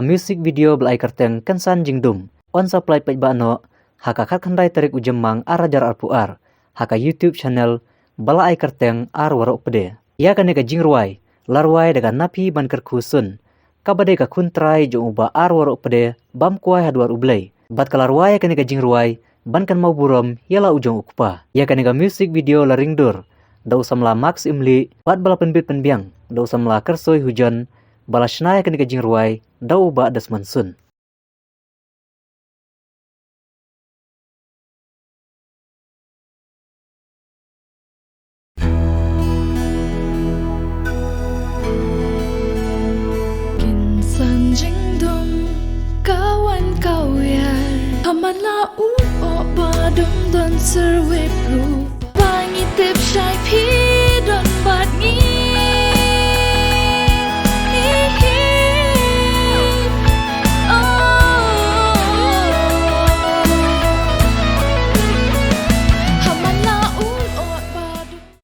Music video belai kerteng kensan jingdum. On supply pej bano. Haka khandai tarik ujemang arajar arpuar. Haka YouTube channel balai kerteng ar warok pede. Ya kane ka jingruai. Larwai daga napi ban kerkusun. Kabade ka kuntrai jo uba ar warok pede bam kuai hadwar ublei. Bat kalarwai kane ka jingruai ban kan mau burom yala ujung ukpa. Ya kane ka music video la ringdur. Da usamla max imli bat bala penbit penbiang. Da usamla kersoi hujan bala shnai kane ka jingruai da uba das mansun. Kawan kau ya Hamala uo badum dan serwe pro